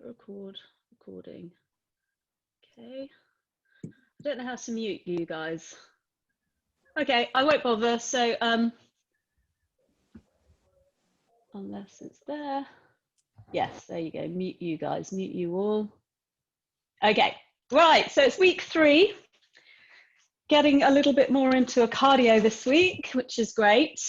recording. Okay. I don't know how to mute you guys. Okay, I won't bother. So unless it's there. Yes, there you go. Mute you guys, mute you all. Okay, right. So it's week 3. Getting a little bit more into a cardio this week, which is great.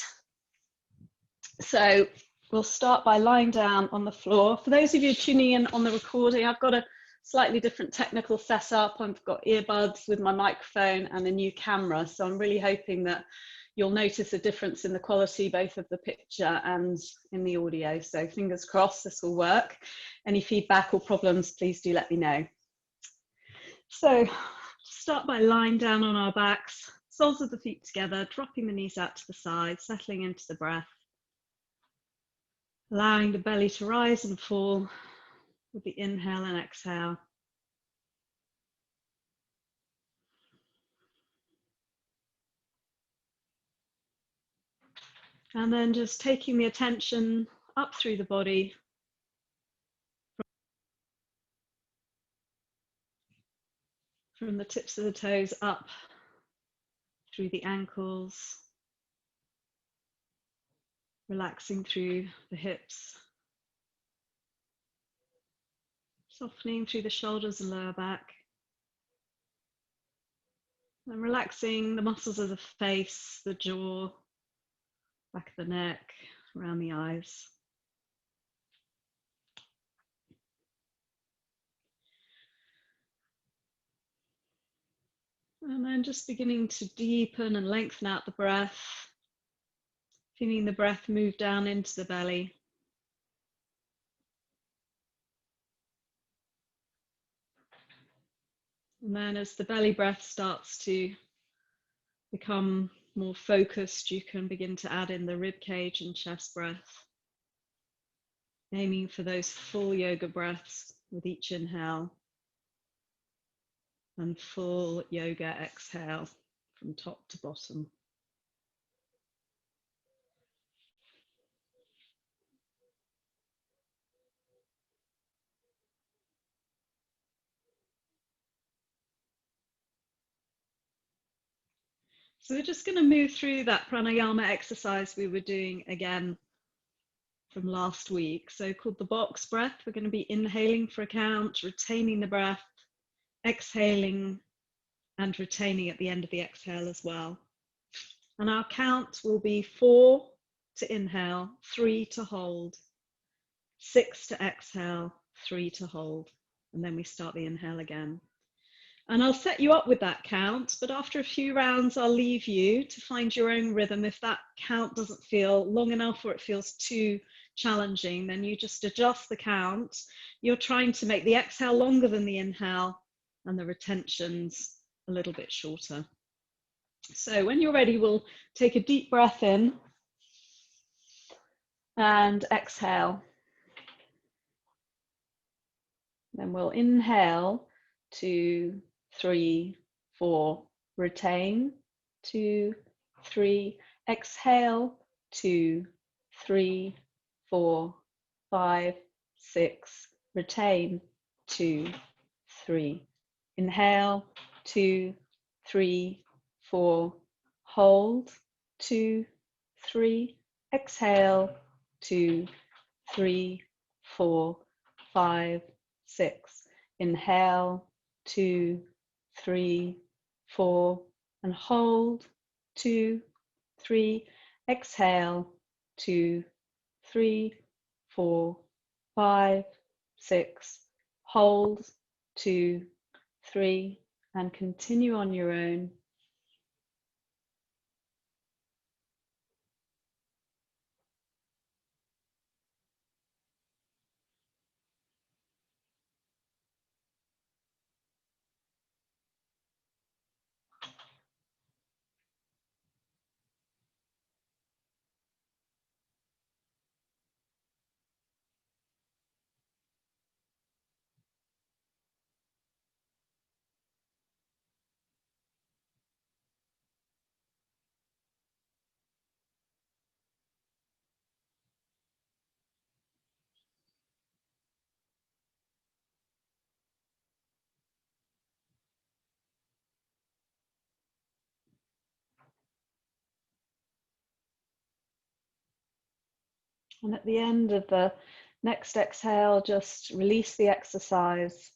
So we'll start by lying down on the floor. For those of you tuning in on the recording, I've got a slightly different technical setup. I've got earbuds with my microphone and a new camera. So I'm really hoping that you'll notice a difference in the quality, both of the picture and in the audio. So fingers crossed this will work. Any feedback or problems, please do let me know. So start by lying down on our backs, soles of the feet together, dropping the knees out to the side, settling into the breath. Allowing the belly to rise and fall with the inhale and exhale. And then just taking the attention up through the body. From the tips of the toes up through the ankles. Relaxing through the hips. Softening through the shoulders and lower back. And relaxing the muscles of the face, the jaw, back of the neck, around the eyes. And then just beginning to deepen and lengthen out the breath. Feeling the breath move down into the belly. And then as the belly breath starts to become more focused, you can begin to add in the rib cage and chest breath, aiming for those full yoga breaths with each inhale and full yoga exhale from top to bottom. So we're just going to move through that pranayama exercise we were doing again from last week. So called the box breath. We're going to be inhaling for a count, retaining the breath, exhaling and retaining at the end of the exhale as well. And our count will be 4 to inhale, 3 to hold, 6 to exhale, 3 to hold. And then we start the inhale again. And I'll set you up with that count, but after a few rounds, I'll leave you to find your own rhythm. If that count doesn't feel long enough or it feels too challenging, then you just adjust the count. You're trying to make the exhale longer than the inhale and the retentions a little bit shorter. So when you're ready, we'll take a deep breath in and exhale. Then we'll inhale 2, 3, 4, retain 2, 3, exhale 2, 3, 4, 5, 6, retain 2, 3, inhale 2, 3, 4, hold 2, 3, exhale 2, 3, 4, 5, 6, inhale 2, 3, 4, and hold 2, 3, exhale 2, 3, 4, 5, 6, hold 2, 3, and continue on your own. And at the end of the next exhale, just release the exercise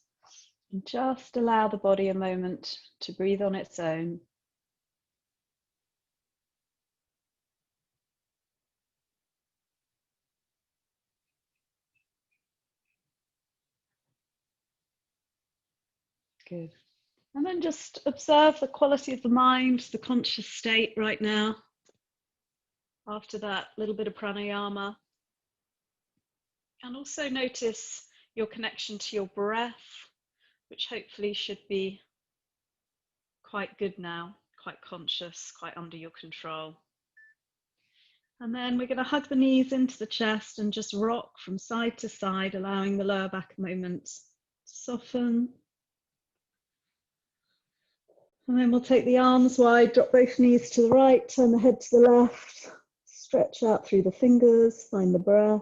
and just allow the body a moment to breathe on its own. Good. And then just observe the quality of the mind, the conscious state right now. After that little bit of pranayama. And also notice your connection to your breath, which hopefully should be quite good now, quite conscious, quite under your control. And then we're going to hug the knees into the chest and just rock from side to side, allowing the lower back a moment to soften. And then we'll take the arms wide, drop both knees to the right, turn the head to the left, stretch out through the fingers, find the breath.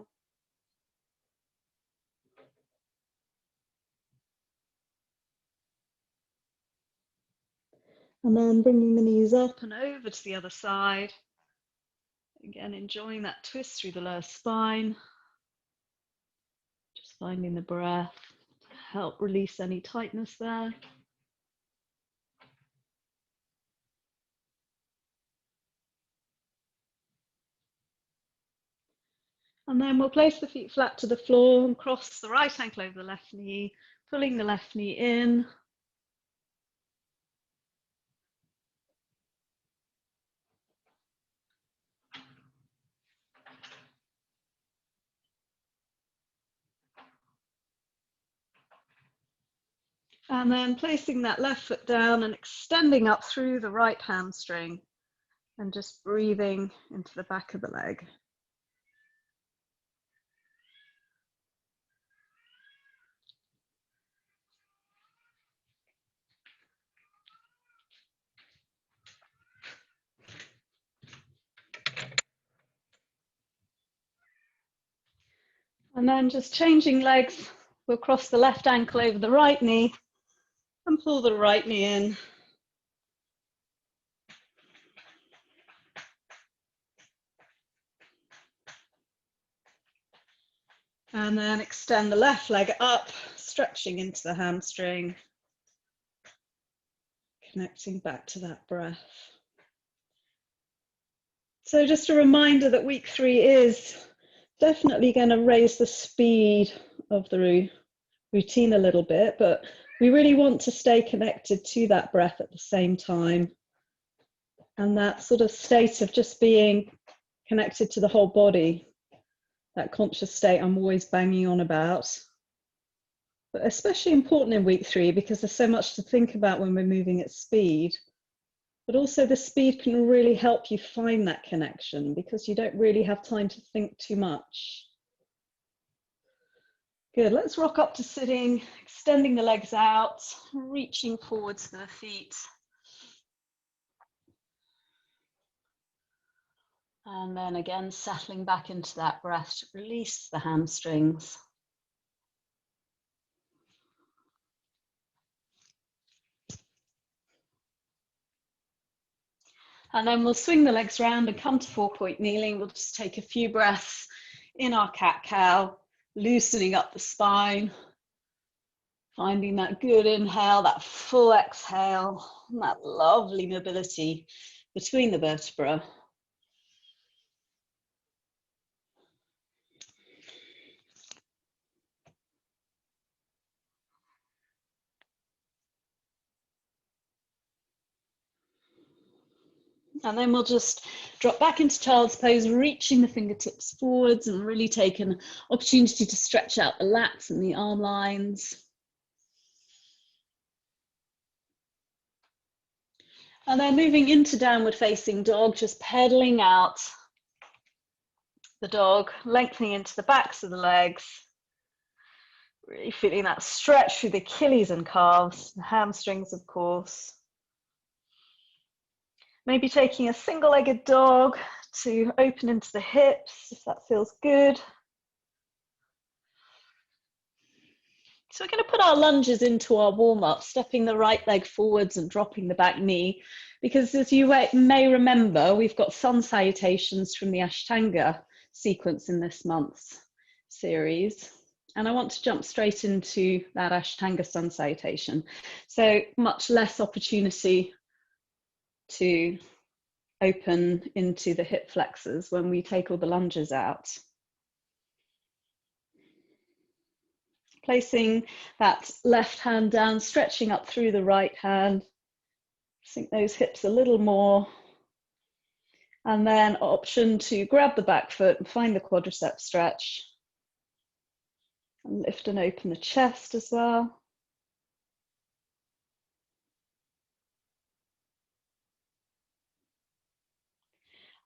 And then bringing the knees up and over to the other side. Again, enjoying that twist through the lower spine. Just finding the breath to help release any tightness there. And then we'll place the feet flat to the floor and cross the right ankle over the left knee, pulling the left knee in. And then placing that left foot down and extending up through the right hamstring and just breathing into the back of the leg. And then just changing legs, we'll cross the left ankle over the right knee and pull the right knee in. And then extend the left leg up, stretching into the hamstring, connecting back to that breath. So just a reminder that week 3 is definitely going to raise the speed of the routine a little bit, but we really want to stay connected to that breath at the same time. And that sort of state of just being connected to the whole body, that conscious state I'm always banging on about, but especially important in week 3 because there's so much to think about when we're moving at speed. But also the speed can really help you find that connection because you don't really have time to think too much. Good, let's rock up to sitting, extending the legs out, reaching forwards to the feet. And then again, settling back into that breath to release the hamstrings. And then we'll swing the legs round and come to 4-point kneeling. We'll just take a few breaths in our cat-cow, loosening up the spine, finding that good inhale, that full exhale, and that lovely mobility between the vertebrae. And then we'll just drop back into child's pose, reaching the fingertips forwards and really take an opportunity to stretch out the lats and the arm lines. And then moving into downward facing dog, just pedaling out the dog, lengthening into the backs of the legs. Really feeling that stretch through the Achilles and calves, the hamstrings, of course. Maybe taking a single-legged dog to open into the hips, if that feels good. So we're going to put our lunges into our warm-up, stepping the right leg forwards and dropping the back knee, because as you may remember, we've got sun salutations from the Ashtanga. sequence in this month's series. And I want to jump straight into that Ashtanga sun salutation. So much less opportunity to open into the hip flexors when we take all the lunges out. Placing that left hand down, stretching up through the right hand. Sink those hips a little more. And then option to grab the back foot and find the quadricep stretch. And lift and open the chest as well.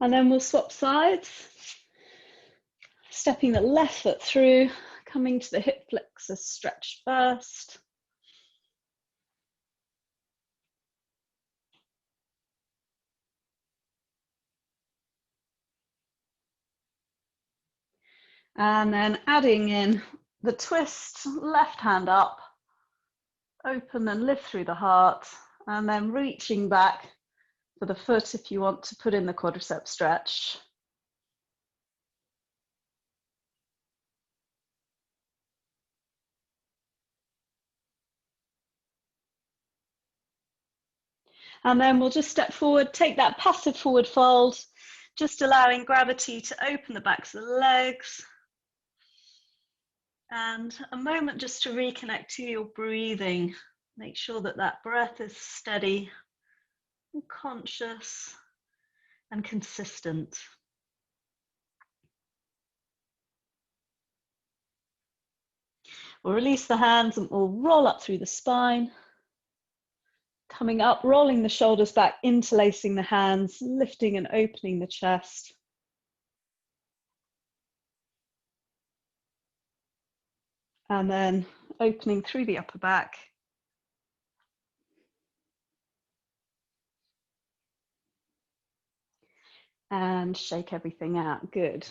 And then we'll swap sides, stepping the left foot through, coming to the hip flexor stretch first. And then adding in the twist, left hand up, open and lift through the heart, and then reaching back for the foot if you want to put in the quadricep stretch. And then we'll just step forward, take that passive forward fold, just allowing gravity to open the backs of the legs. And a moment just to reconnect to your breathing. Make sure that that breath is steady and conscious and consistent. We'll release the hands and we'll roll up through the spine. Coming up, rolling the shoulders back, interlacing the hands, lifting and opening the chest. And then opening through the upper back. And shake everything out, good.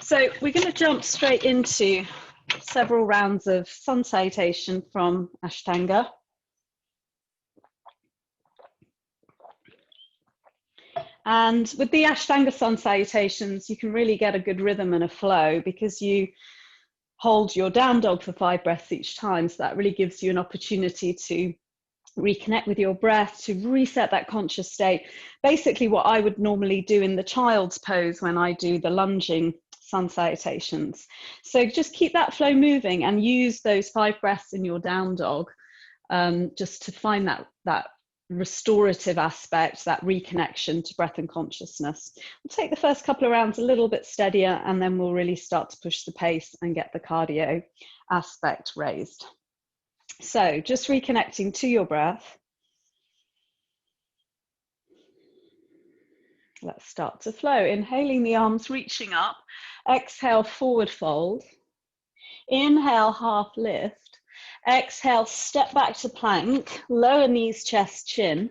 So we're going to jump straight into several rounds of sun salutation from Ashtanga. And with the Ashtanga sun salutations, you can really get a good rhythm and a flow because you hold your down dog for 5 breaths each time. So that really gives you an opportunity to reconnect with your breath, to reset that conscious state. Basically what I would normally do in the child's pose when I do the lunging sun salutations. So just keep that flow moving and use those 5 breaths in your down dog just to find that restorative aspect, that reconnection to breath and consciousness. We'll take the first couple of rounds a little bit steadier and then we'll really start to push the pace and get the cardio aspect raised. So just reconnecting to your breath. Let's start to flow. Inhaling the arms, reaching up. Exhale, forward fold. Inhale, half lift. Exhale, step back to plank. Lower knees, chest, chin.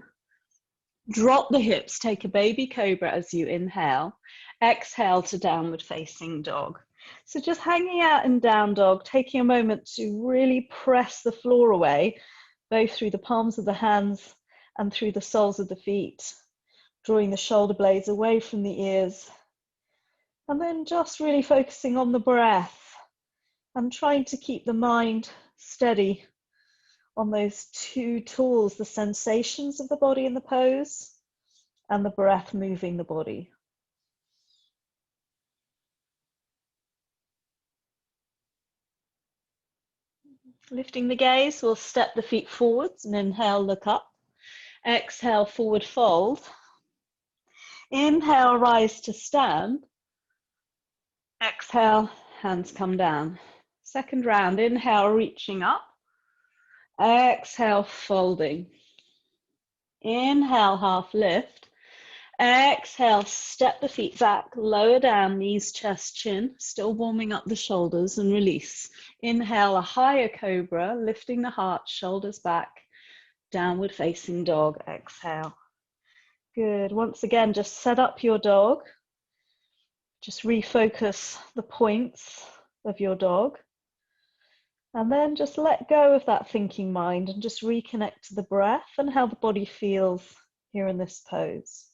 Drop the hips, take a baby cobra as you inhale. Exhale to downward facing dog. So just hanging out in down dog, taking a moment to really press the floor away, both through the palms of the hands and through the soles of the feet, drawing the shoulder blades away from the ears. And then just really focusing on the breath and trying to keep the mind steady on those 2 tools, the sensations of the body in the pose and the breath moving the body. Lifting the gaze, we'll step the feet forwards and inhale, look up. Exhale, forward fold. Inhale, rise to stand. Exhale, hands come down. Second round, inhale, reaching up. Exhale, folding. Inhale, half lift. Exhale, step the feet back, lower down, knees, chest, chin, still warming up the shoulders and release. Inhale, a higher cobra, lifting the heart, shoulders back, downward facing dog, exhale. Good, once again, just set up your dog. Just refocus the points of your dog. And then just let go of that thinking mind and just reconnect to the breath and how the body feels here in this pose.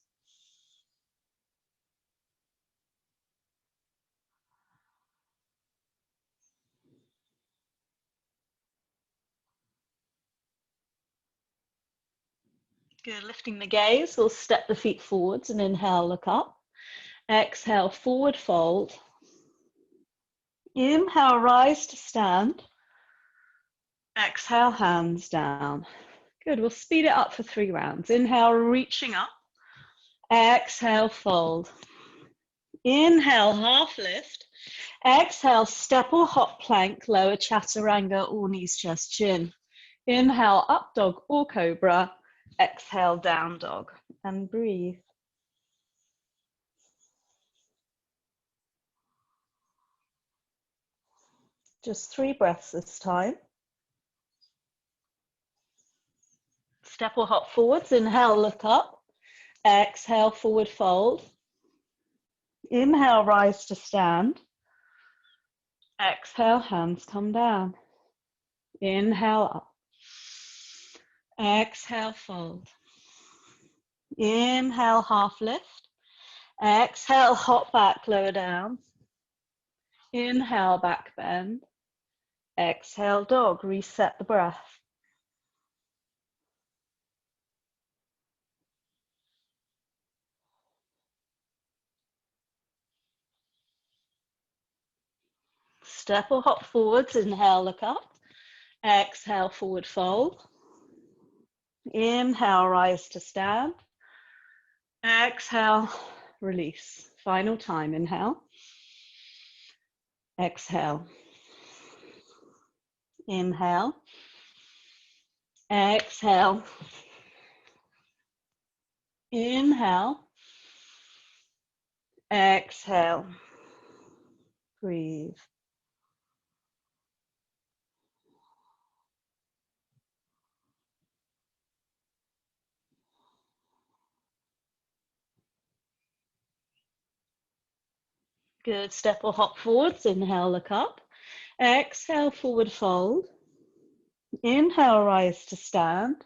Good, lifting the gaze, we'll step the feet forwards and inhale, look up. Exhale, forward fold. Inhale, rise to stand. Exhale, hands down. Good, we'll speed it up for 3 rounds. Inhale, reaching up. Exhale, fold. Inhale, half lift. Exhale, step or hop plank, lower chaturanga or knees, chest, chin. Inhale, up dog or cobra. Exhale, down dog, and breathe. Just 3 breaths this time. Step or hop forwards. Inhale, look up. Exhale, forward fold. Inhale, rise to stand. Exhale, hands come down. Inhale, up. Exhale, fold. Inhale, half lift. Exhale, hop back, lower down. Inhale, back bend. Exhale, dog, reset the breath. Step or hop forwards, inhale, look up. Exhale, forward fold. Inhale, rise to stand. Exhale, release. Final time, inhale. Exhale. Inhale. Exhale. Inhale. Exhale. Breathe. Good, step or hop forwards, inhale, look up. Exhale, forward fold. Inhale, rise to stand.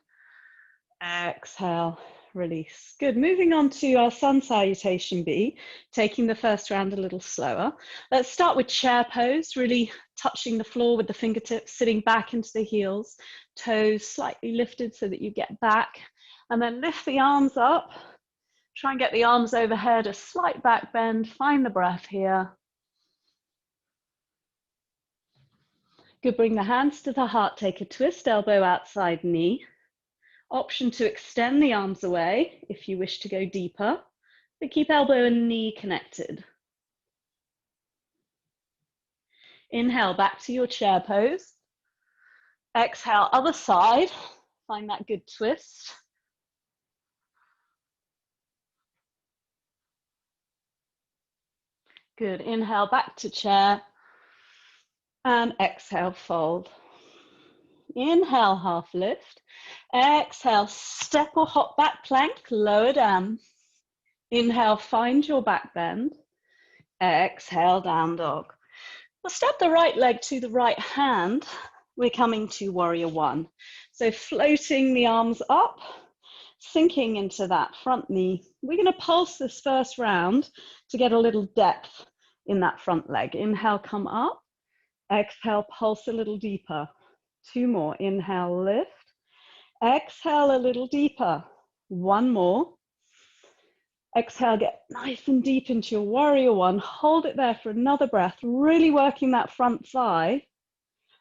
Exhale, release. Good, moving on to our sun salutation B, taking the first round a little slower. Let's start with chair pose, really touching the floor with the fingertips, sitting back into the heels, toes slightly lifted so that you get back, and then lift the arms up. Try and get the arms overhead, a slight back bend, find the breath here. Good, bring the hands to the heart, take a twist, elbow outside knee. Option to extend the arms away if you wish to go deeper, but keep elbow and knee connected. Inhale, back to your chair pose. Exhale, other side, find that good twist. Good, inhale, back to chair, and exhale, fold. Inhale, half lift. Exhale, step or hop back plank, lower down. Inhale, find your back bend. Exhale, down dog. We'll step the right leg to the right hand. We're coming to warrior one. So floating the arms up, sinking into that front knee. We're going to pulse this first round to get a little depth in that front leg. Inhale, come up. Exhale, pulse a little deeper. 2 more. Inhale, lift. Exhale, a little deeper. 1 more. Exhale, get nice and deep into your warrior one. Hold it there for another breath, really working that front thigh.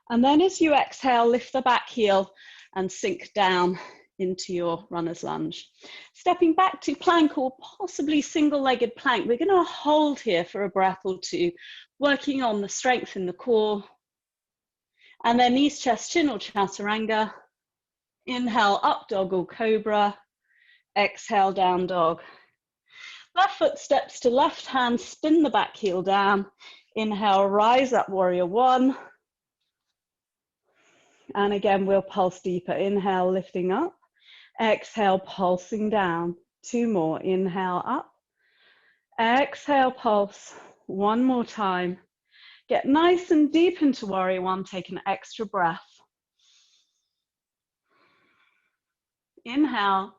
And then as you exhale, lift the back heel and sink down into your runner's lunge. Stepping back to plank or possibly single-legged plank. We're going to hold here for a breath or 2, working on the strength in the core. And then knees, chest, chin or chaturanga. Inhale, up dog or cobra. Exhale, down dog. Left foot steps to left hand, spin the back heel down. Inhale, rise up, warrior one. And again, we'll pulse deeper. Inhale, lifting up. Exhale, pulsing down. 2 more. Inhale, up. Exhale, pulse. 1 more time. Get nice and deep into warrior one. Take an extra breath. Inhale.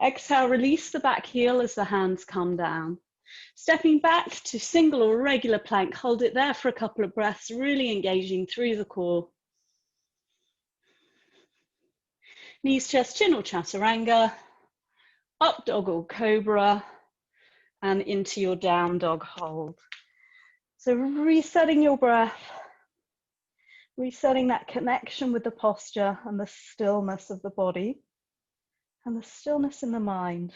Exhale, release the back heel as the hands come down. Stepping back to single or regular plank, hold it there for a couple of breaths, really engaging through the core. Knees, chest, chin or chaturanga. up dog or cobra, and into your down dog hold. So resetting your breath, resetting that connection with the posture and the stillness of the body and the stillness in the mind.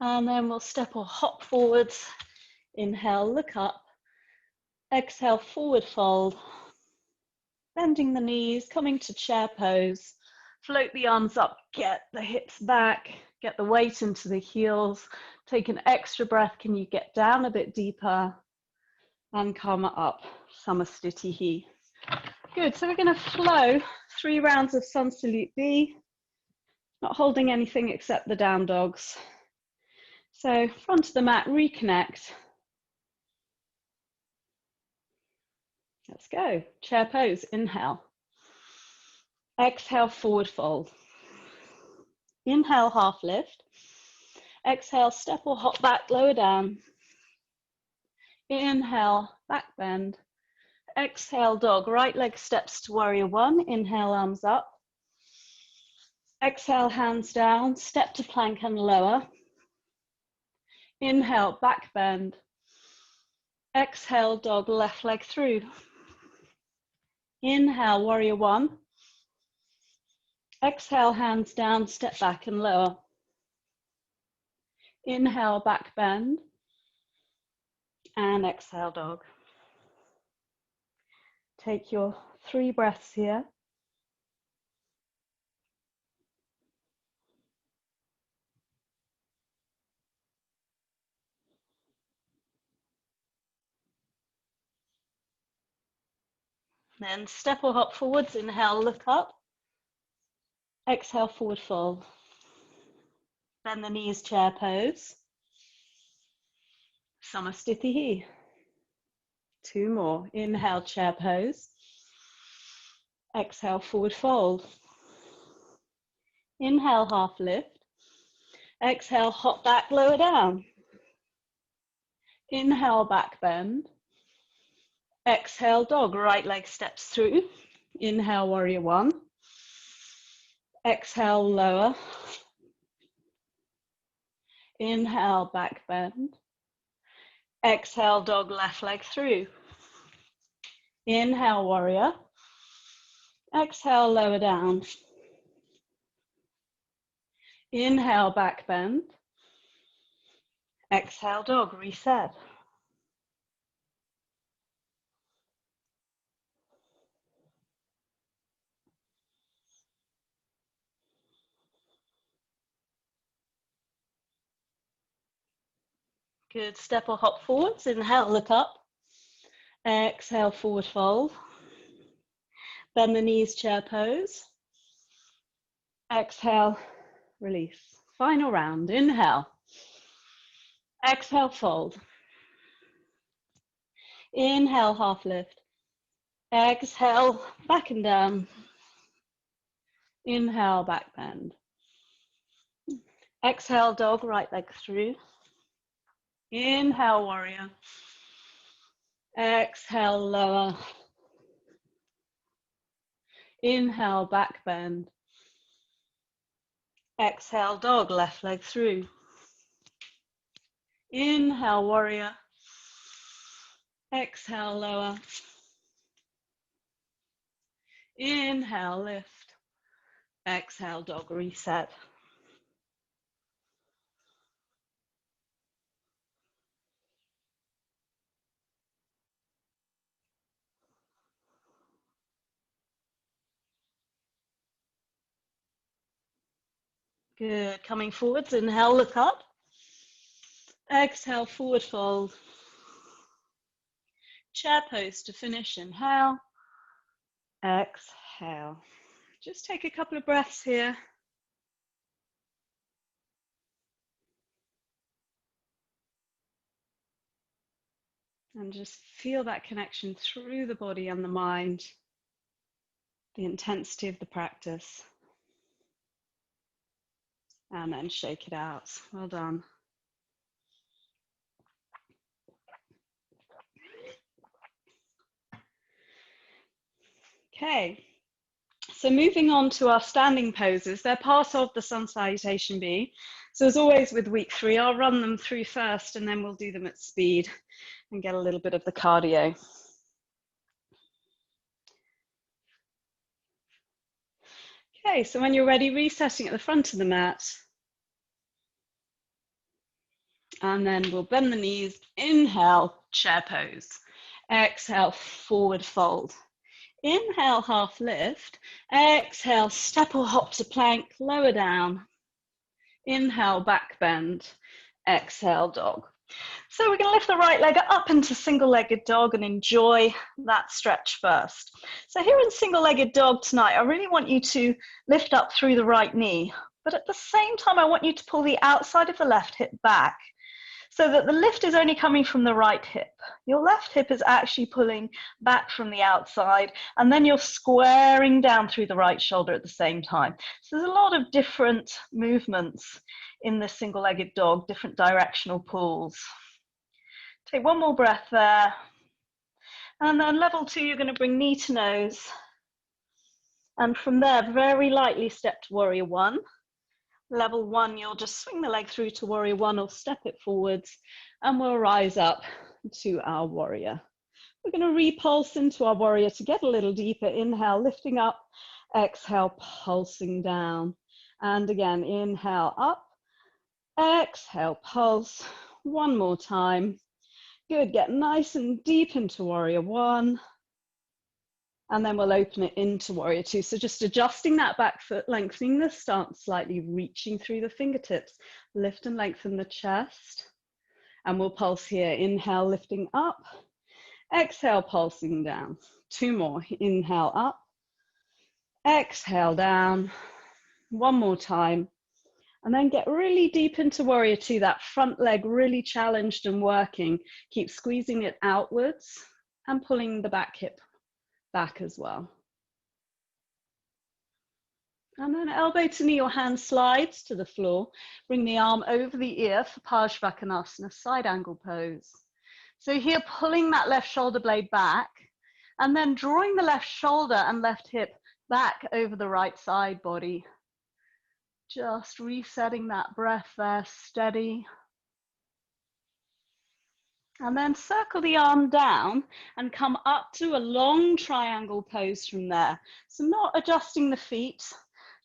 And then we'll step or hop forwards. Inhale, look up. Exhale, forward fold. Bending the knees, coming to chair pose. Float the arms up, get the hips back, get the weight into the heels. Take an extra breath. Can you get down a bit deeper? And come up, Samastitihi. Good, so we're going to flow 3 rounds of Sun Salute B, not holding anything except the down dogs. So front of the mat, reconnect. Let's go, chair pose, inhale. Exhale, forward fold. Inhale, half lift. Exhale, step or hop back, lower down. Inhale, back bend. Exhale, dog, right leg steps to warrior 1. Inhale, arms up. Exhale, hands down, step to plank and lower. Inhale, back bend. Exhale, dog, left leg through. Inhale, warrior 1. Exhale, hands down, step back and lower. Inhale, back bend. And exhale, dog. Take your 3 breaths here. Then step or hop forwards. Inhale, look up. Exhale, forward fold. Bend the knees, chair pose. Samastitihi. 2 more. Inhale, chair pose. Exhale, forward fold. Inhale, half lift. Exhale, hop back, lower down. Inhale, back bend. Exhale, dog, right leg steps through. Inhale, warrior 1. Exhale, lower. Inhale, back bend. Exhale, dog, left leg through. Inhale, warrior. Exhale, lower down. Inhale, back bend. Exhale, dog, reset. Good, step or hop forwards. Inhale, look up. Exhale, forward fold. Bend the knees, chair pose. Exhale, release. Final round, inhale. Exhale, fold. Inhale, half lift. Exhale, back and down. Inhale, back bend. Exhale, dog, right leg through. Inhale, warrior. Exhale, lower. Inhale, back bend. Exhale, dog, left leg through. Inhale, warrior. Exhale, lower. Inhale, lift. Exhale, dog, reset. Good, coming forwards, inhale, look up. Exhale, forward fold. Chair pose to finish, inhale. Exhale. Just take a couple of breaths here. And just feel that connection through the body and the mind, the intensity of the practice. And then shake it out. Well done. Okay, so moving on to our standing poses, they're part of the Sun Salutation B. So as always with week 3, I'll run them through first and then we'll do them at speed and get a little bit of the cardio. Okay, so when you're ready, resetting at the front of the mat. And then we'll bend the knees, inhale, chair pose. Exhale, forward fold. Inhale, half lift. Exhale, step or hop to plank, lower down. Inhale, back bend. Exhale, dog. So we're going to lift the right leg up into single-legged dog and enjoy that stretch first. So here in single-legged dog tonight, I really want you to lift up through the right knee, but at the same time, I want you to pull the outside of the left hip back so that the lift is only coming from the right hip. Your left hip is actually pulling back from the outside, and then you're squaring down through the right shoulder at the same time. So there's a lot of different movements in this single-legged dog, different directional pulls. Take one more breath there. And then level 2, you're going to bring knee to nose. And from there, very lightly step to warrior 1. Level 1, you'll just swing the leg through to warrior 1 or step it forwards, and we'll rise up to our warrior. We're going to repulse into our warrior to get a little deeper. Inhale, lifting up. Exhale, pulsing down. And again, inhale up. Exhale, pulse. One more time. Good, get nice and deep into warrior 1. And then we'll open it into warrior 2. So just adjusting that back foot, lengthening the stance slightly, reaching through the fingertips, lift and lengthen the chest. And we'll pulse here. Inhale, lifting up. Exhale, pulsing down. 2 more. Inhale up. Exhale down. 1 more time. And then get really deep into warrior 2, that front leg really challenged and working. Keep squeezing it outwards and pulling the back hip back as well. And then elbow to knee or hand slides to the floor. Bring the arm over the ear for Parsvakonasana, side angle pose. So here, pulling that left shoulder blade back and then drawing the left shoulder and left hip back over the right side body. Just resetting that breath there, steady. And then circle the arm down and come up to a long triangle pose from there. So not adjusting the feet,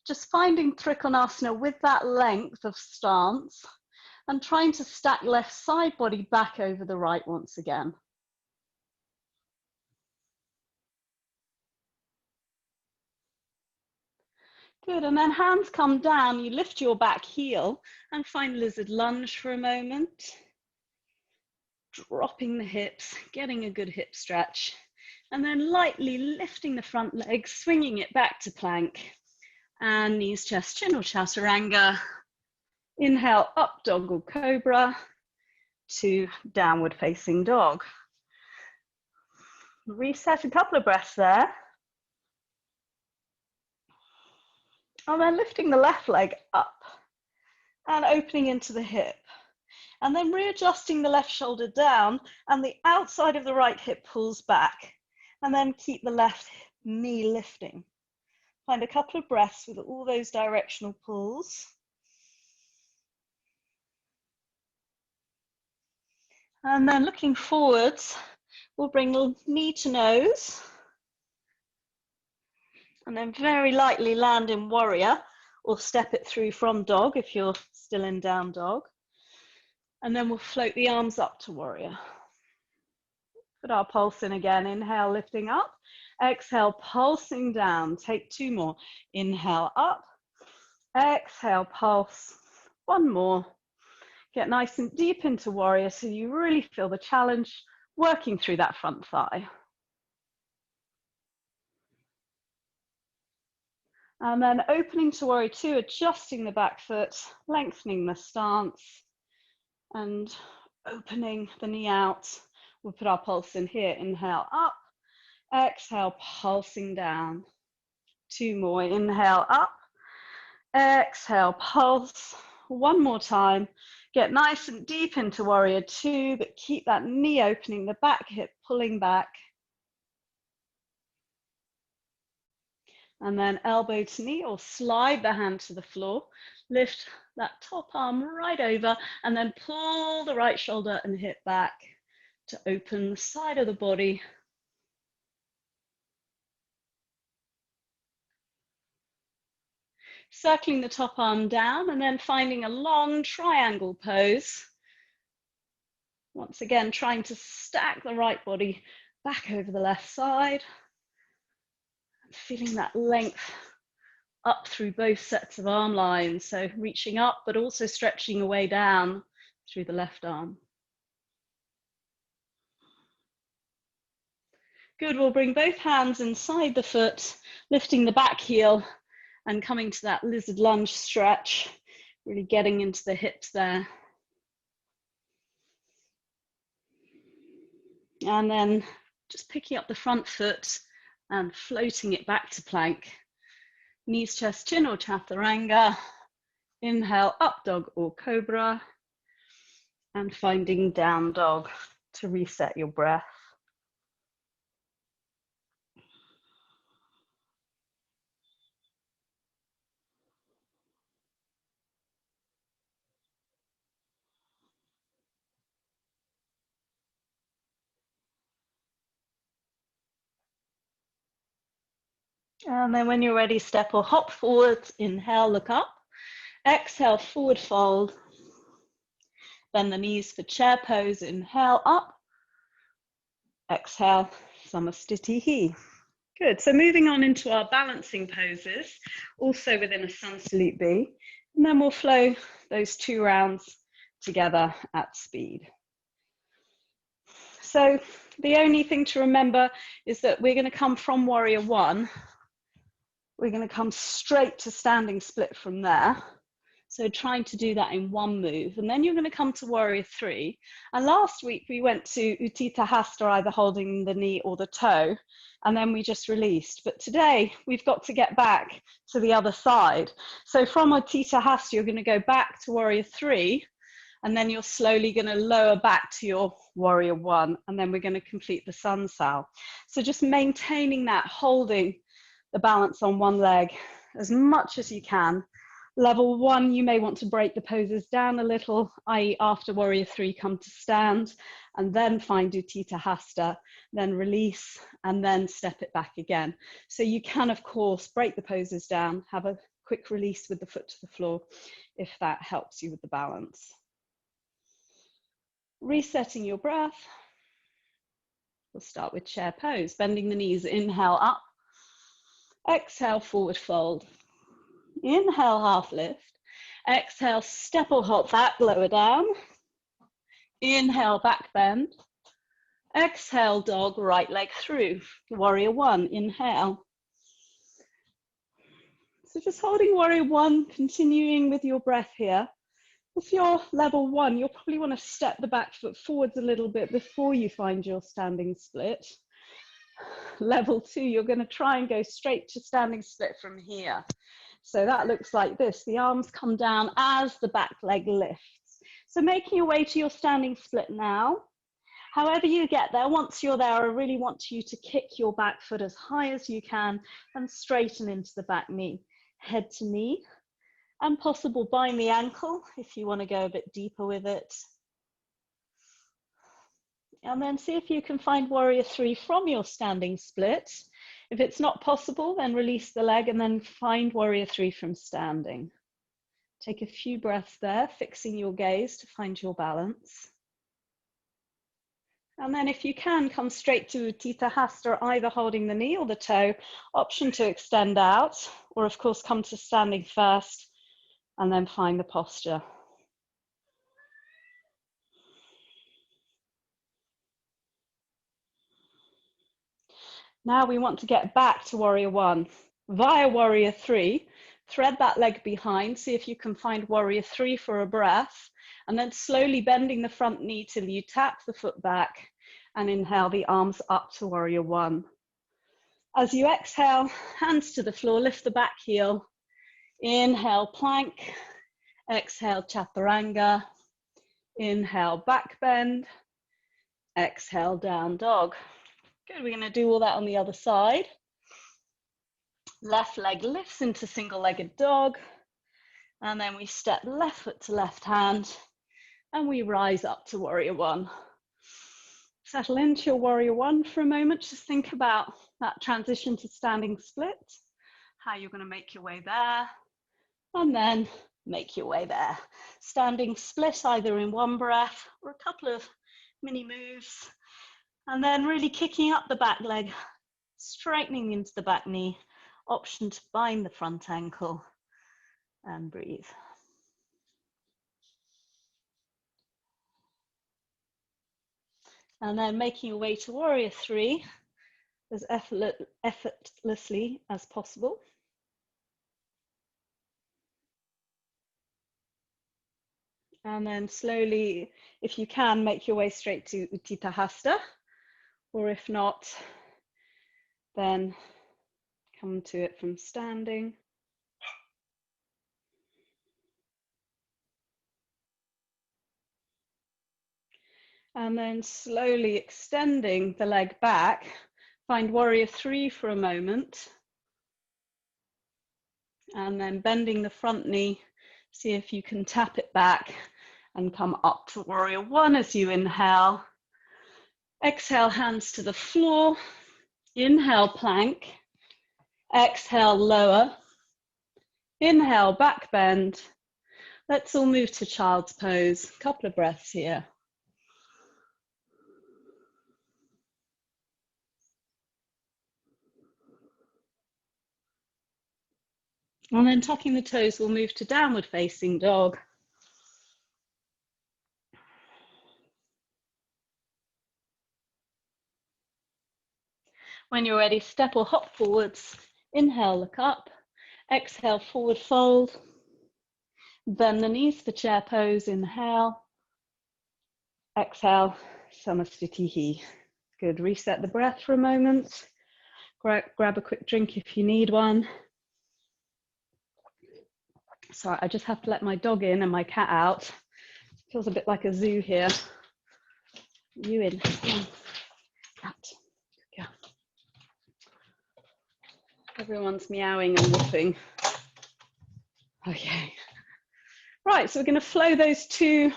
just finding Trikonasana with that length of stance and trying to stack left side body back over the right once again. Good, and then hands come down, you lift your back heel and find lizard lunge for a moment. Dropping the hips, getting a good hip stretch, and then lightly lifting the front leg, swinging it back to plank, and knees, chest, chin or chaturanga. Inhale, up dog or cobra to downward facing dog. Reset a couple of breaths there. And then lifting the left leg up and opening into the hip. And then readjusting the left shoulder down and the outside of the right hip pulls back. And then keep the left knee lifting. Find a couple of breaths with all those directional pulls. And then looking forwards, we'll bring knee to nose. And then very lightly land in warrior or step it through from dog if you're still in down dog. And then we'll float the arms up to warrior. Put our pulse in again. Inhale, lifting up. Exhale, pulsing down. Take 2 more. Inhale, up. Exhale, pulse. 1 more. Get nice and deep into warrior so you really feel the challenge working through that front thigh. And then opening to warrior 2, adjusting the back foot, lengthening the stance, and opening the knee out. We'll put our pulse in here. Inhale, up. Exhale, pulsing down. 2 more. Inhale, up. Exhale, pulse. 1 more time. Get nice and deep into warrior 2, but keep that knee opening, the back hip pulling back. And then elbow to knee, or slide the hand to the floor. Lift that top arm right over, and then pull the right shoulder and hip back to open the side of the body. Circling the top arm down, and then finding a long triangle pose. Once again, trying to stack the right body back over the left side. Feeling that length up through both sets of arm lines. So reaching up, but also stretching away down through the left arm. Good, we'll bring both hands inside the foot, lifting the back heel and coming to that lizard lunge stretch, really getting into the hips there. And then just picking up the front foot and floating it back to plank. Knees, chest, chin, or chaturanga. Inhale, up dog or cobra. And finding down dog to reset your breath. And then when you're ready, step or hop forward. Inhale, look up. Exhale, forward fold. Bend the knees for chair pose. Inhale, up. Exhale, Samasthiti. Good. So moving on into our balancing poses, also within a sun salute B. And then we'll flow those 2 rounds together at speed. So the only thing to remember is that we're going to come from warrior 1. We're going to come straight to standing split from there. So trying to do that in 1 move. And then you're going to come to warrior 3. And last week we went to Utthita Hasta, either holding the knee or the toe, and then we just released. But today we've got to get back to the other side. So from Utthita Hasta, you're going to go back to warrior 3, and then you're slowly going to lower back to your warrior 1, and then we're going to complete the sun sal. So just maintaining that, holding the balance on one leg as much as you can. Level 1, you may want to break the poses down a little, i.e. after warrior 3, come to stand, and then find Utthita Hasta, then release, and then step it back again. So you can, of course, break the poses down, have a quick release with the foot to the floor, if that helps you with the balance. Resetting your breath. We'll start with chair pose, bending the knees, inhale up, exhale, forward fold. Inhale, half lift. Exhale, step or hop back, lower down. Inhale, back bend. Exhale, dog, right leg through. Warrior 1, inhale. So just holding warrior 1, continuing with your breath here. If you're level 1, you'll probably want to step the back foot forwards a little bit before you find your standing split. Level 2, you're going to try and go straight to standing split from here. So that looks like this. The arms come down as the back leg lifts. So making your way to your standing split now. However you get there, once you're there, I really want you to kick your back foot as high as you can and straighten into the back knee. Head to knee, and possible bind the ankle if you want to go a bit deeper with it. And then see if you can find warrior 3 from your standing split. If it's not possible, then release the leg and then find warrior 3 from standing. Take a few breaths there, fixing your gaze to find your balance. And then if you can, come straight to Utthita Hasta, either holding the knee or the toe. Option to extend out, or of course come to standing first and then find the posture. Now we want to get back to warrior 1. Via warrior 3, thread that leg behind, see if you can find warrior 3 for a breath, and then slowly bending the front knee till you tap the foot back, and inhale the arms up to warrior 1. As you exhale, hands to the floor, lift the back heel. Inhale, plank. Exhale, chaturanga. Inhale, back bend. Exhale, down dog. Good, we're going to do all that on the other side. Left leg lifts into single-legged dog. And then we step left foot to left hand and we rise up to warrior one. Settle into your warrior one for a moment. Just think about that transition to standing split, how you're going to make your way there, and then make your way there. Standing split either in one breath or a couple of mini moves, and then really kicking up the back leg, straightening into the back knee, option to bind the front ankle, and breathe. And then making your way to warrior three as effortlessly as possible. And then slowly, if you can, make your way straight to Utthita Hasta, or if not, then come to it from standing. And then slowly extending the leg back, find warrior three for a moment. And then bending the front knee, see if you can tap it back and come up to warrior one as you inhale. Exhale, hands to the floor. Inhale, plank. Exhale, lower. Inhale, back bend. Let's all move to child's pose. A couple of breaths here. And then tucking the toes, we'll move to downward facing dog. When you're ready, step or hop forwards. Inhale, look up. Exhale, forward fold. Bend the knees for chair pose. Inhale. Exhale, Samasthiti. Good. Reset the breath for a moment. Grab a quick drink if you need one. Sorry, I just have to let my dog in and my cat out. Feels a bit like a zoo here. You in. Out. Yeah. Everyone's meowing and whooping. Okay. Right, so we're going to flow those two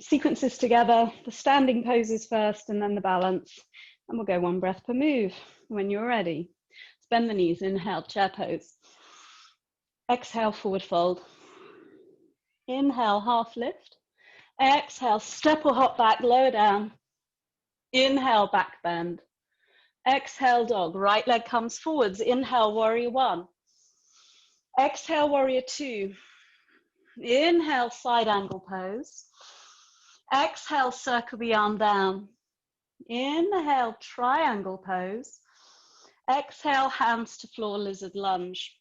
sequences together, the standing poses first and then the balance, and we'll go one breath per move. When you're ready, bend the knees, inhale, chair pose. Exhale, forward fold. Inhale, half lift. Exhale, step or hop back, lower down. Inhale, back bend. Exhale, dog. Right leg comes forwards. Inhale, warrior one. Exhale, warrior two. Inhale, side angle pose. Exhale, circle the arm down. Inhale, triangle pose. Exhale, hands to floor, lizard lunge.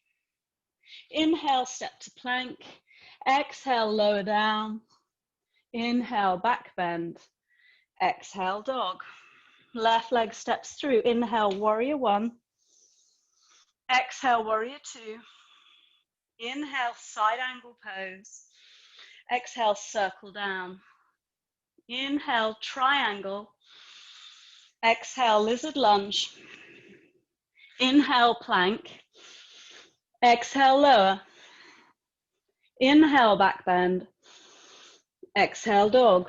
Inhale, step to plank. Exhale, lower down. Inhale, back bend. Exhale, dog. Left leg steps through. Inhale, warrior one. Exhale, warrior two. Inhale, side angle pose. Exhale, circle down. Inhale, triangle. Exhale, lizard lunge. Inhale, plank. Exhale, lower. Inhale, back bend. Exhale, dog.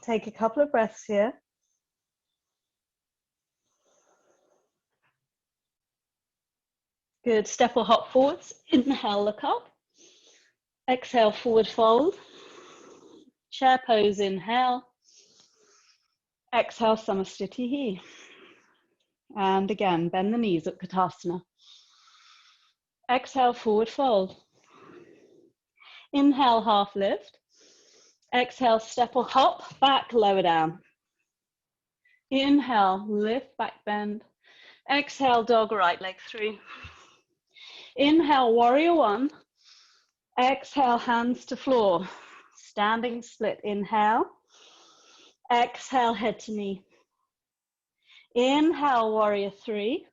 Take a couple of breaths here. Good. Step or hop forwards. Inhale, look up. Exhale, forward fold. Chair pose, inhale. Exhale, Samasthiti. And again, bend the knees at Utkatasana. Exhale, forward fold. Inhale, half lift. Exhale, step or hop, back, lower down. Inhale, lift, back bend. Exhale, dog, right leg through. Inhale, warrior one. Exhale, hands to floor. Standing split, inhale. Exhale, head to knee. Inhale, warrior three.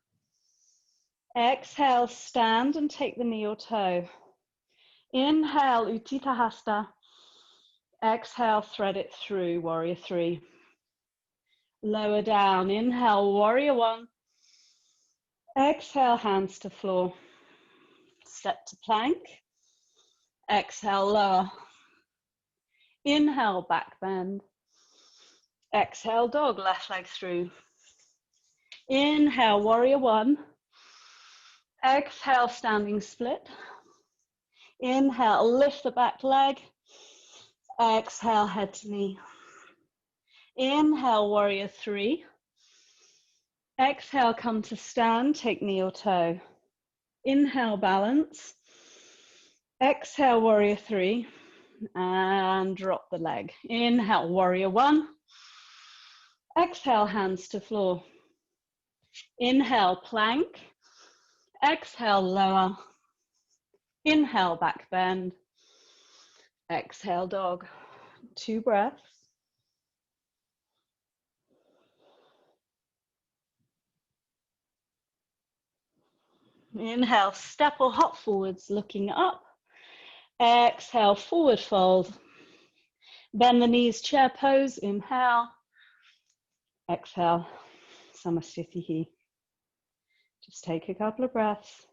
Exhale, stand and take the knee or toe. Inhale, Utthita Hasta. Exhale, thread it through, warrior three. Lower down, inhale, warrior one. Exhale, hands to floor. Step to plank. Exhale, lower. Inhale, back bend. Exhale, dog, left leg through. Inhale, warrior one. Exhale, standing split. Inhale, lift the back leg. Exhale, head to knee. Inhale, warrior three. Exhale, come to stand, take knee or toe. Inhale, balance. Exhale, warrior three. And drop the leg. Inhale, warrior one. Exhale, hands to floor. Inhale, plank. Exhale, lower. Inhale, back bend. Exhale, dog. 2 breaths. Inhale, step or hop forwards, looking up. Exhale, forward fold. Bend the knees, chair pose. Inhale. Exhale, Samasthiti. Just take a couple of breaths.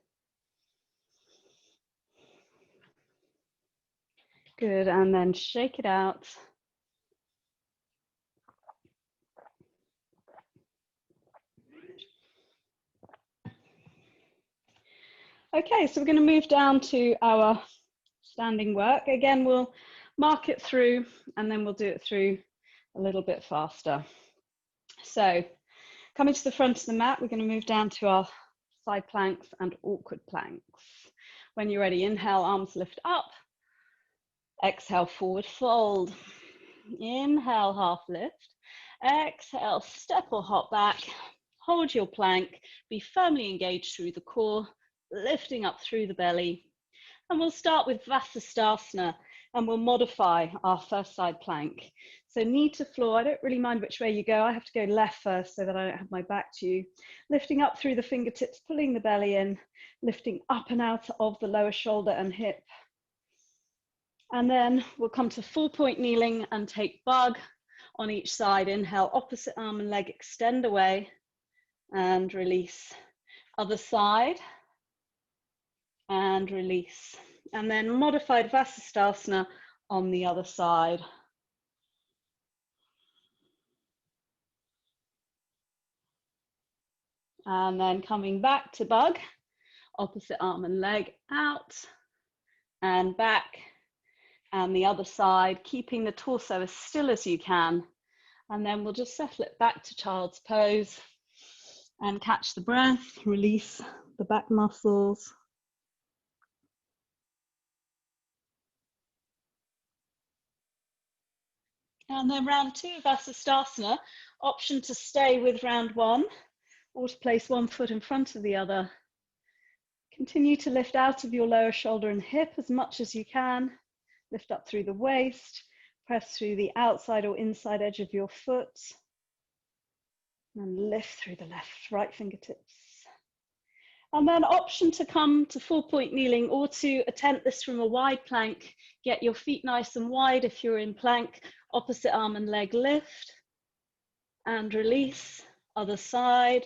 Good, and then shake it out. Okay, so we're going to move down to our standing work. Again, we'll mark it through and then we'll do it through a little bit faster. So coming to the front of the mat, we're going to move down to our side planks and awkward planks. When you're ready, inhale, arms lift up. Exhale, forward fold. Inhale, half lift. Exhale, step or hop back. Hold your plank. Be firmly engaged through the core, lifting up through the belly. And we'll start with Vasisthasana and we'll modify our first side plank. So knee to floor, I don't really mind which way you go. I have to go left first so that I don't have my back to you. Lifting up through the fingertips, pulling the belly in, lifting up and out of the lower shoulder and hip. And then we'll come to full point kneeling and take bug on each side. Inhale, opposite arm and leg extend away and release. Other side and release. And then modified Vasisthasana on the other side. And then coming back to bug, opposite arm and leg out and back. And the other side, keeping the torso as still as you can. And then we'll just settle it back to child's pose and catch the breath, release the back muscles. And then round 2 of Vasisthasana, option to stay with round 1 or to place one foot in front of the other. Continue to lift out of your lower shoulder and hip as much as you can. Lift up through the waist, press through the outside or inside edge of your foot, and lift through the left, right fingertips. And then option to come to full point kneeling or to attempt this from a wide plank. Get your feet nice and wide if you're in plank. Opposite arm and leg lift and release. Other side.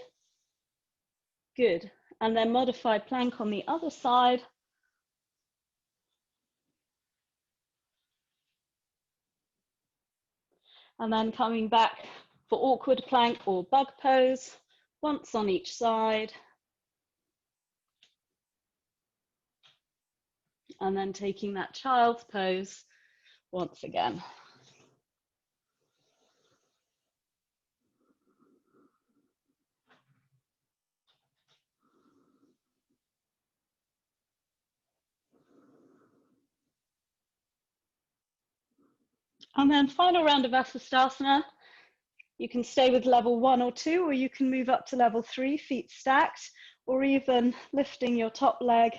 Good. And then modified plank on the other side. And then coming back for awkward plank or bug pose, once on each side. And then taking that child's pose once again. And then final round of Vasisthasana. You can stay with level 1 or 2, or you can move up to level 3, feet stacked, or even lifting your top leg,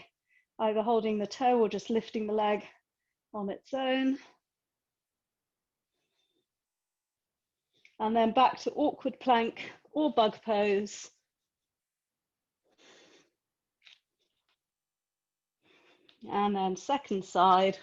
either holding the toe or just lifting the leg on its own. And then back to awkward plank or bug pose. And then second side.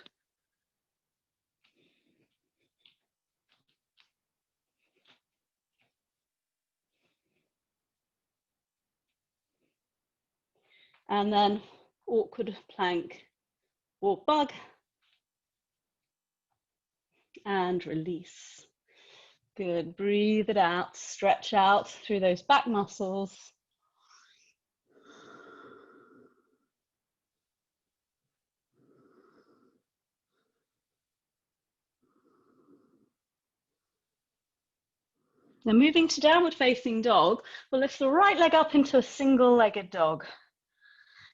And then awkward plank, walk bug, and release. Good, breathe it out, stretch out through those back muscles. Now moving to downward facing dog, we'll lift the right leg up into a single-legged dog.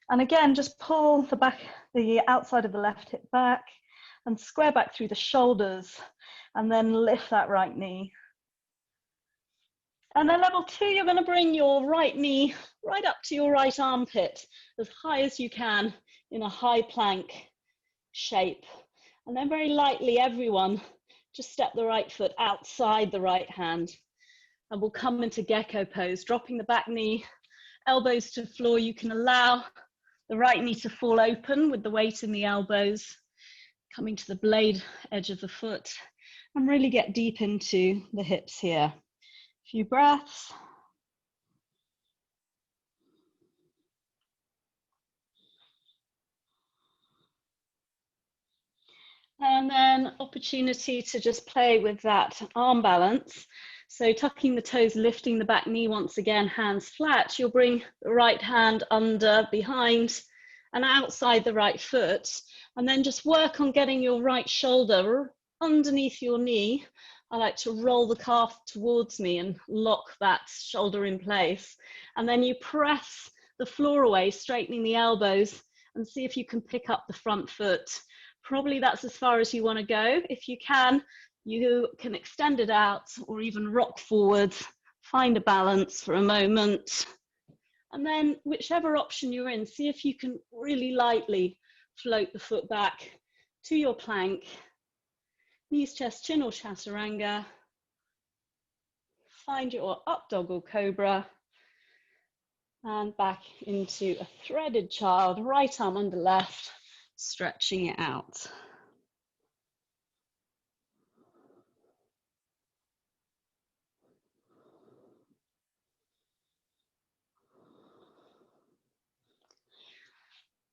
And again, just pull the outside of the left hip back and square back through the shoulders, and then lift that right knee. And then level 2, you're going to bring your right knee right up to your right armpit, as high as you can in a high plank shape. And then very lightly, everyone, just step the right foot outside the right hand. And we'll come into gecko pose, dropping the back knee, elbows to floor. You can allow the right knee to fall open with the weight in the elbows, coming to the blade edge of the foot, and really get deep into the hips here. A few breaths. And then opportunity to just play with that arm balance. So tucking the toes, lifting the back knee once again, hands flat. You'll bring the right hand under, behind, and outside the right foot. And then just work on getting your right shoulder underneath your knee. I like to roll the calf towards me and lock that shoulder in place. And then you press the floor away, straightening the elbows, and see if you can pick up the front foot. Probably that's as far as you want to go. If you can extend it out or even rock forwards, find a balance for a moment. And then whichever option you're in, see if you can really lightly float the foot back to your plank. Knees, chest, chin or chaturanga. Find your up dog or cobra. And back into a threaded child, right arm under left, stretching it out.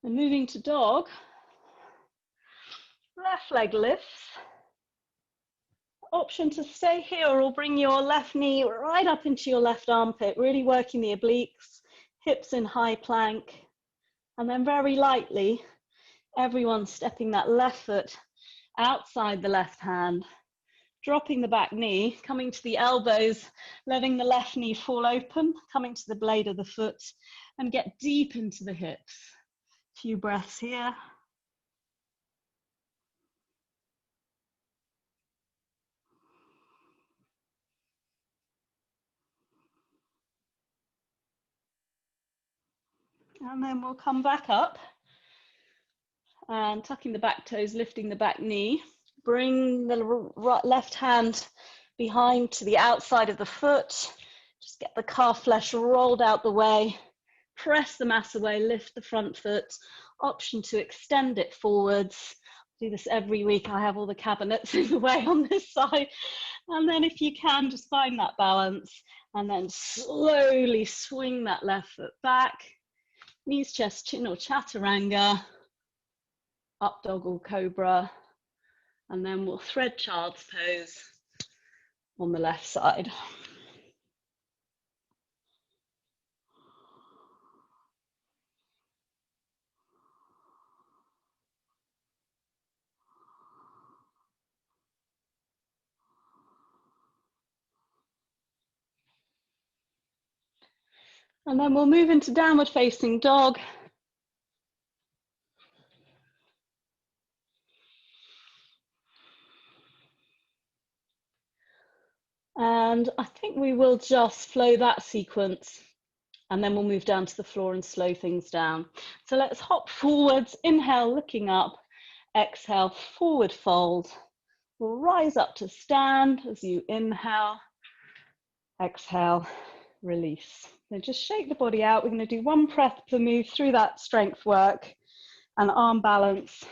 And moving to dog, left leg lifts. Option to stay here or bring your left knee right up into your left armpit, really working the obliques, hips in high plank. And then very lightly, everyone stepping that left foot outside the left hand, dropping the back knee, coming to the elbows, letting the left knee fall open, coming to the blade of the foot, and get deep into the hips. A few breaths here. And then we'll come back up and tucking the back toes, lifting the back knee. Bring the left hand behind to the outside of the foot. Just get the calf flesh rolled out the way. Press the mass away, lift the front foot. Option to extend it forwards. Do this every week. I have all the cabinets in the way on this side. And then if you can, just find that balance and then slowly swing that left foot back. Knees, chest, chin or chaturanga. Up dog or cobra. And then we'll thread child's pose on the left side. And then we'll move into downward facing dog. And I think we will just flow that sequence and then we'll move down to the floor and slow things down. So let's hop forwards, inhale, looking up, exhale, forward fold. We'll rise up to stand as you inhale, exhale, release. So just shake the body out. We're going to do one breath per move through that strength work and arm balance.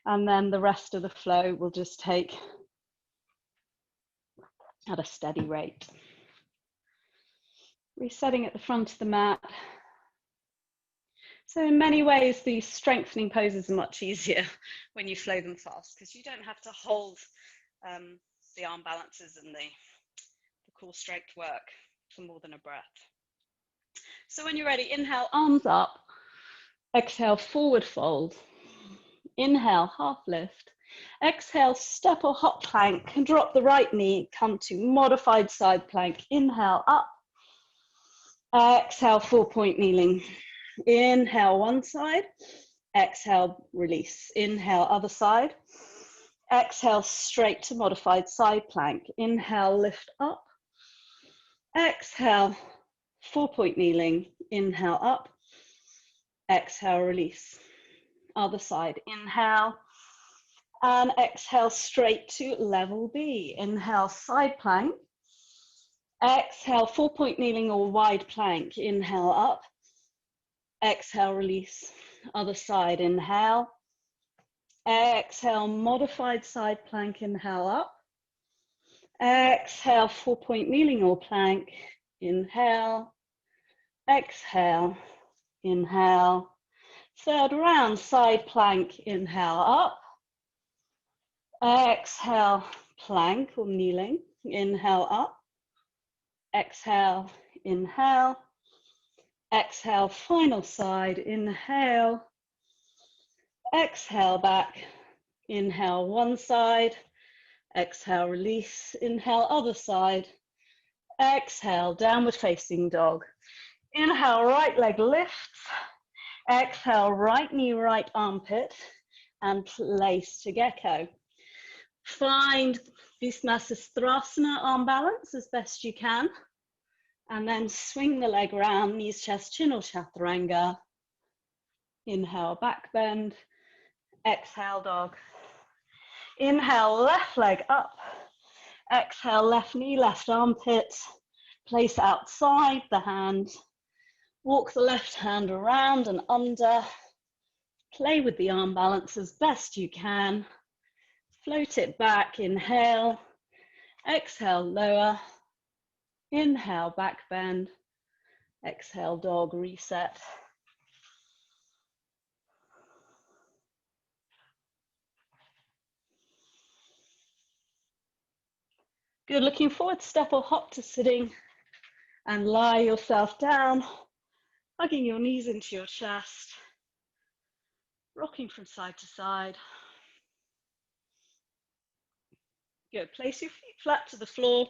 And then the rest of the flow will just take at a steady rate. Resetting at the front of the mat. So in many ways, these strengthening poses are much easier when you flow them fast, because you don't have to hold the arm balances and the core strength work for more than a breath. So when you're ready, inhale, arms up. Exhale, forward fold. Inhale, half lift. Exhale, step or hop plank and drop the right knee. Come to modified side plank. Inhale, up. Exhale, 4-point kneeling. Inhale, one side. Exhale, release. Inhale, other side. Exhale, straight to modified side plank. Inhale, lift up. Exhale, 4-point kneeling. Inhale, up. Exhale, release. Other side. Inhale. And exhale, straight to level B. Inhale, side plank. Exhale, 4-point kneeling or wide plank. Inhale, up. Exhale, release. Other side. Inhale. Exhale, modified side plank. Inhale, up. Exhale, 4-point kneeling or plank. Inhale. Exhale. Inhale. Third round, side plank. Inhale, up. Exhale, plank or kneeling. Inhale, up. Exhale, inhale. Exhale, final side. Inhale. Exhale, back. Inhale, one side. Exhale, release. Inhale, other side. Exhale, downward facing dog. Inhale, right leg lifts. Exhale, right knee, right armpit, and place to gecko. Find Vismasasana arm balance as best you can, and then swing the leg round, knees, chest, chin, or chaturanga. Inhale, back bend. Exhale, dog. Inhale, left leg up. Exhale, left knee, left armpit. Place outside the hand. Walk the left hand around and under. Play with the arm balance as best you can. Float it back, inhale. Exhale, lower. Inhale, back bend. Exhale, dog, reset. Good, looking forward, step or hop to sitting and lie yourself down, hugging your knees into your chest, rocking from side to side. Good, place your feet flat to the floor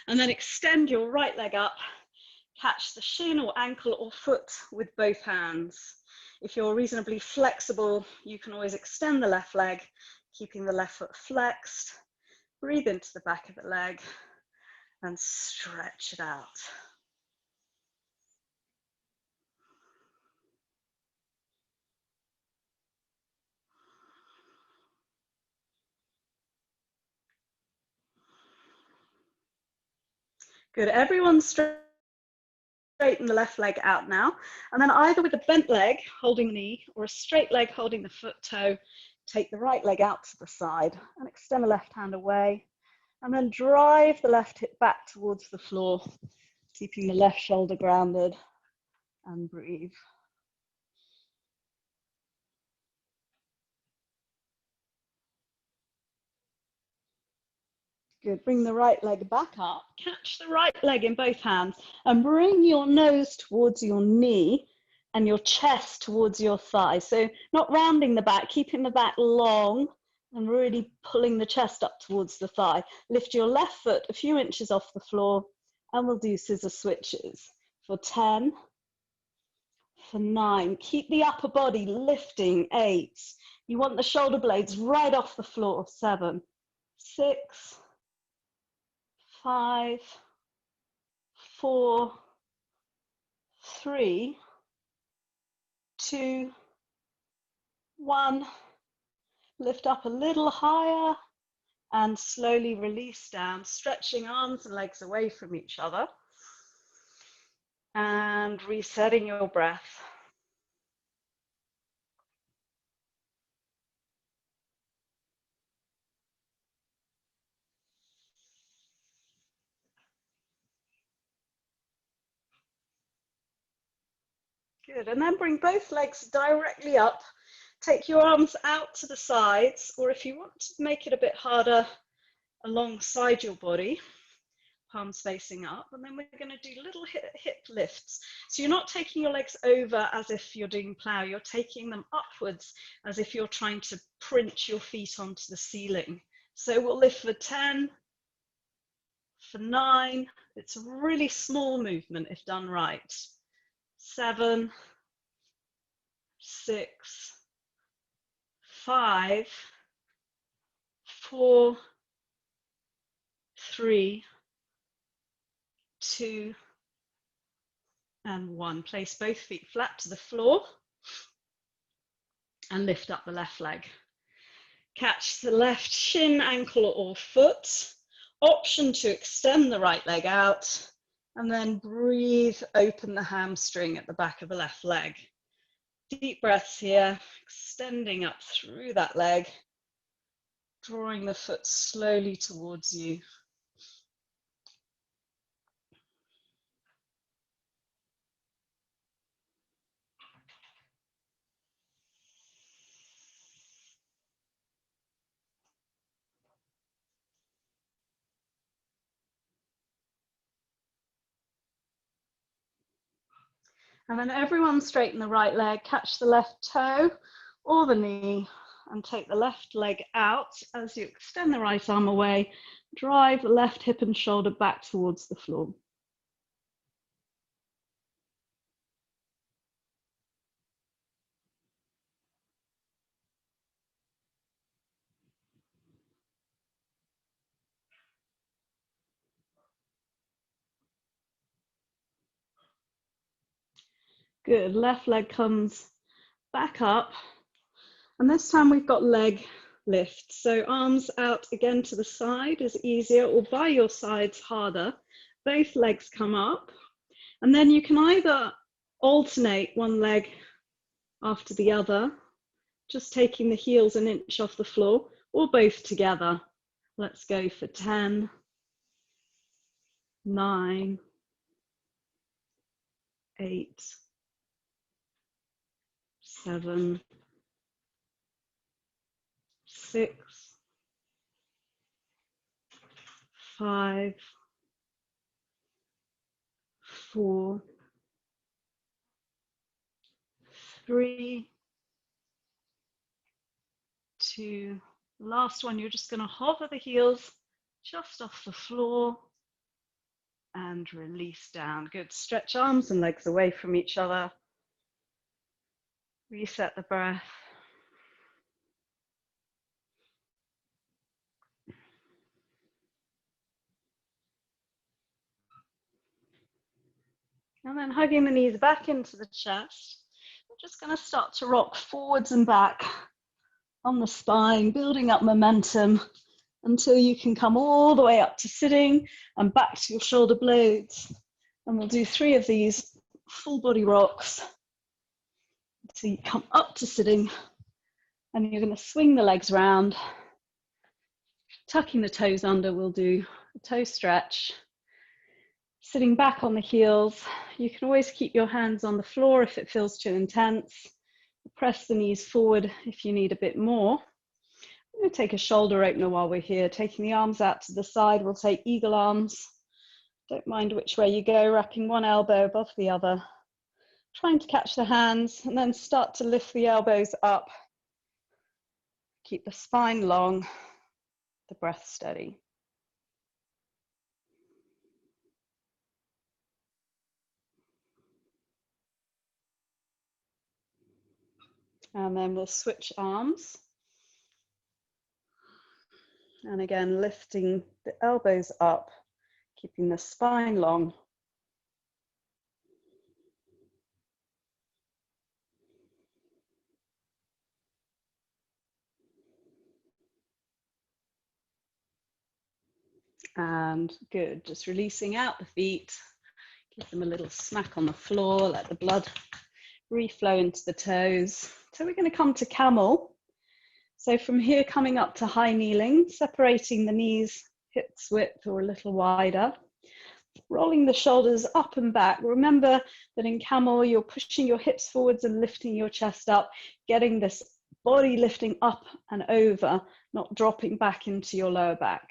and then extend your right leg up. Catch the shin or ankle or foot with both hands. If you're reasonably flexible, you can always extend the left leg, keeping the left foot flexed. Breathe into the back of the leg and stretch it out. Good, everyone straighten the left leg out now, and then either with a bent leg holding the knee or a straight leg holding the foot toe, take the right leg out to the side and extend the left hand away, and then drive the left hip back towards the floor, keeping the left shoulder grounded, and breathe. Good, bring the right leg back up, catch the right leg in both hands and bring your nose towards your knee and your chest towards your thigh. So not rounding the back, keeping the back long and really pulling the chest up towards the thigh. Lift your left foot a few inches off the floor and we'll do scissor switches for 10, for 9. Keep the upper body lifting, 8. You want the shoulder blades right off the floor, 7, 6, 5, 4, 3, 2, 1. Lift up a little higher and slowly release down, stretching arms and legs away from each other and resetting your breath. Good, and then bring both legs directly up. Take your arms out to the sides, or if you want to make it a bit harder, alongside your body, palms facing up, and then we're going to do little hip lifts. So you're not taking your legs over as if you're doing plow, you're taking them upwards as if you're trying to print your feet onto the ceiling. So we'll lift for 10, for 9, it's a really small movement if done right. 7, 6, 5, 4, 3, 2, and 1. Place both feet flat to the floor and lift up the left leg. Catch the left shin, ankle, or foot. Option to extend the right leg out, and then breathe, open the hamstring at the back of the left leg. Deep breaths here, extending up through that leg, drawing the foot slowly towards you. And then everyone straighten the right leg, catch the left toe or the knee, and take the left leg out as you extend the right arm away. Drive the left hip and shoulder back towards the floor. Good, left leg comes back up. And this time we've got leg lift. So arms out again to the side is easier, or by your sides harder. Both legs come up. And then you can either alternate one leg after the other, just taking the heels an inch off the floor, or both together. Let's go for 10, 9, 8, 7, 6, 5, 4, 3, 2, last one, you're just going to hover the heels just off the floor and release down. Good, stretch arms and legs away from each other. Reset the breath. And then hugging the knees back into the chest. We're just going to start to rock forwards and back on the spine, building up momentum until you can come all the way up to sitting and back to your shoulder blades. And we'll do 3 of these full body rocks until you come up to sitting, and you're going to swing the legs round, tucking the toes under. We'll do a toe stretch. Sitting back on the heels, you can always keep your hands on the floor if it feels too intense. Press the knees forward if you need a bit more. I'm going to take a shoulder opener while we're here, taking the arms out to the side. We'll take eagle arms. Don't mind which way you go, wrapping one elbow above the other. Trying to catch the hands and then start to lift the elbows up. Keep the spine long, the breath steady. And then we'll switch arms. And again, lifting the elbows up, keeping the spine long. And good, just releasing out the feet. Give them a little smack on the floor, let the blood reflow into the toes. So we're going to come to camel. So from here, coming up to high kneeling, separating the knees hips width or a little wider. Rolling the shoulders up and back. Remember that in camel, you're pushing your hips forwards and lifting your chest up, getting this body lifting up and over, not dropping back into your lower back.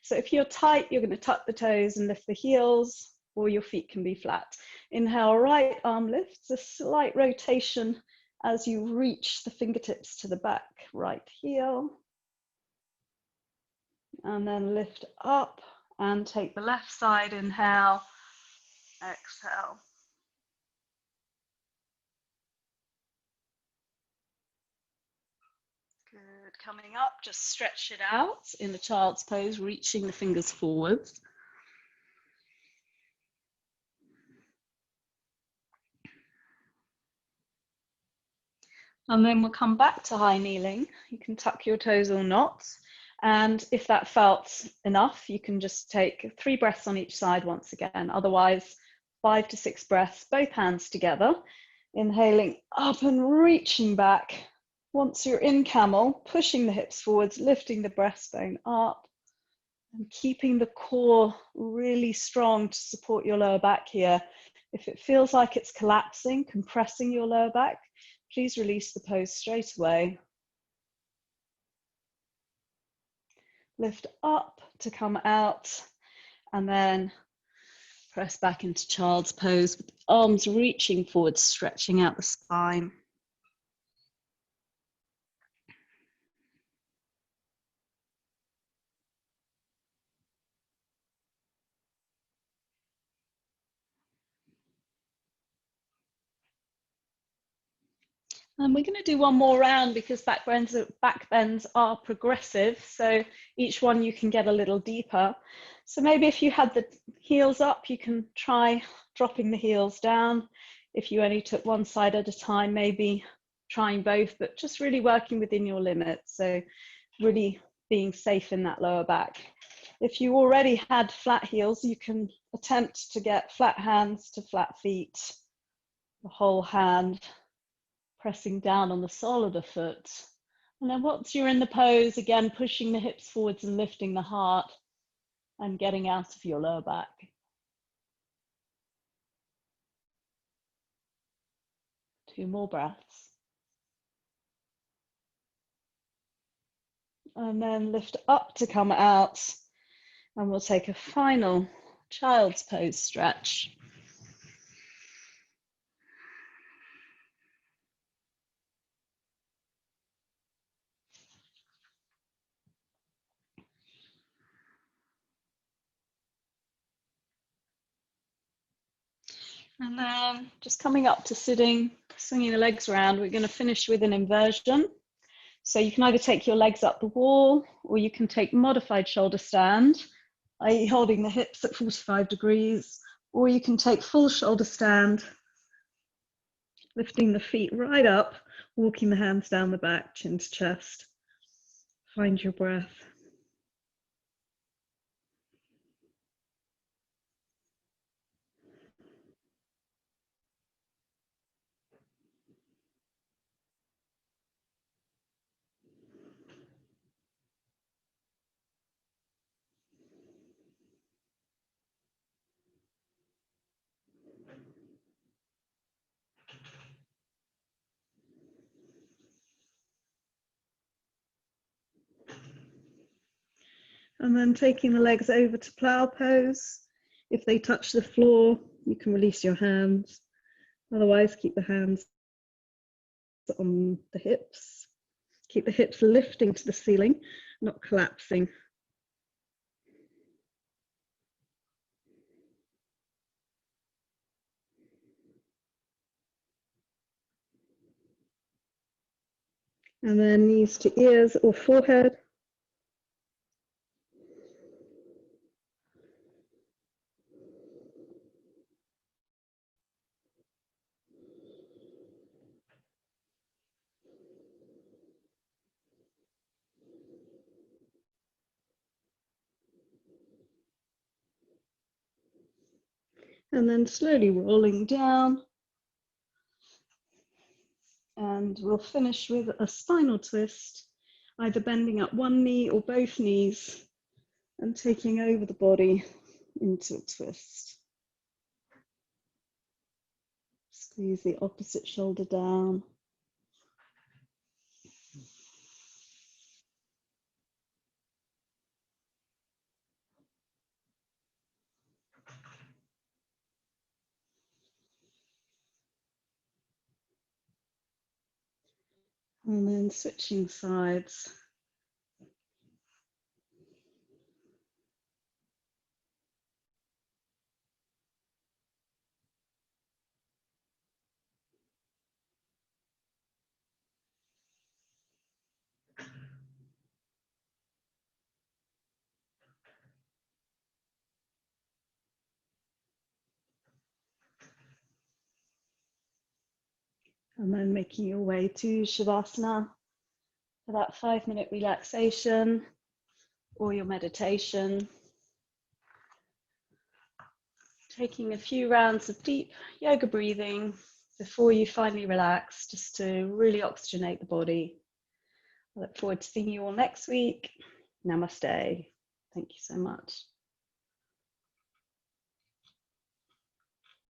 So if you're tight, you're going to tuck the toes and lift the heels, or your feet can be flat. Inhale, right arm lifts, a slight rotation as you reach the fingertips to the back, right heel. And then lift up and take the left side, inhale, exhale. Good, coming up, just stretch it out in the child's pose, reaching the fingers forwards. And then we'll come back to high kneeling. You can tuck your toes or not. And if that felt enough, you can just take 3 breaths on each side once again. Otherwise, 5 to 6 breaths, both hands together. Inhaling up and reaching back. Once you're in camel, pushing the hips forwards, lifting the breastbone up, and keeping the core really strong to support your lower back here. If it feels like it's collapsing, compressing your lower back, please release the pose straight away. Lift up to come out, and then press back into child's pose with the arms reaching forward, stretching out the spine. And we're going to do one more round because back bends are progressive. So each one you can get a little deeper. So maybe if you had the heels up, you can try dropping the heels down. If you only took one side at a time, maybe trying both, but just really working within your limits. So really being safe in that lower back. If you already had flat heels, you can attempt to get flat hands to flat feet, the whole hand pressing down on the sole of the foot. And then once you're in the pose, again, pushing the hips forwards and lifting the heart and getting out of your lower back. Two more breaths. And then lift up to come out. And we'll take a final child's pose stretch. And then just coming up to sitting, swinging the legs around, we're going to finish with an inversion. So you can either take your legs up the wall, or you can take modified shoulder stand, i.e. holding the hips at 45 degrees, or you can take full shoulder stand, lifting the feet right up, walking the hands down the back, chin to chest. Find your breath. And then taking the legs over to plow pose. If they touch the floor, you can release your hands. Otherwise, keep the hands on the hips. Keep the hips lifting to the ceiling, not collapsing. And then knees to ears or forehead. And then slowly rolling down. And we'll finish with a spinal twist, either bending up one knee or both knees and taking over the body into a twist. Squeeze the opposite shoulder down. And then switching sides. And then making your way to Shavasana for that 5-minute relaxation or your meditation. Taking a few rounds of deep yoga breathing before you finally relax, just to really oxygenate the body. I look forward to seeing you all next week. Namaste. Thank you so much.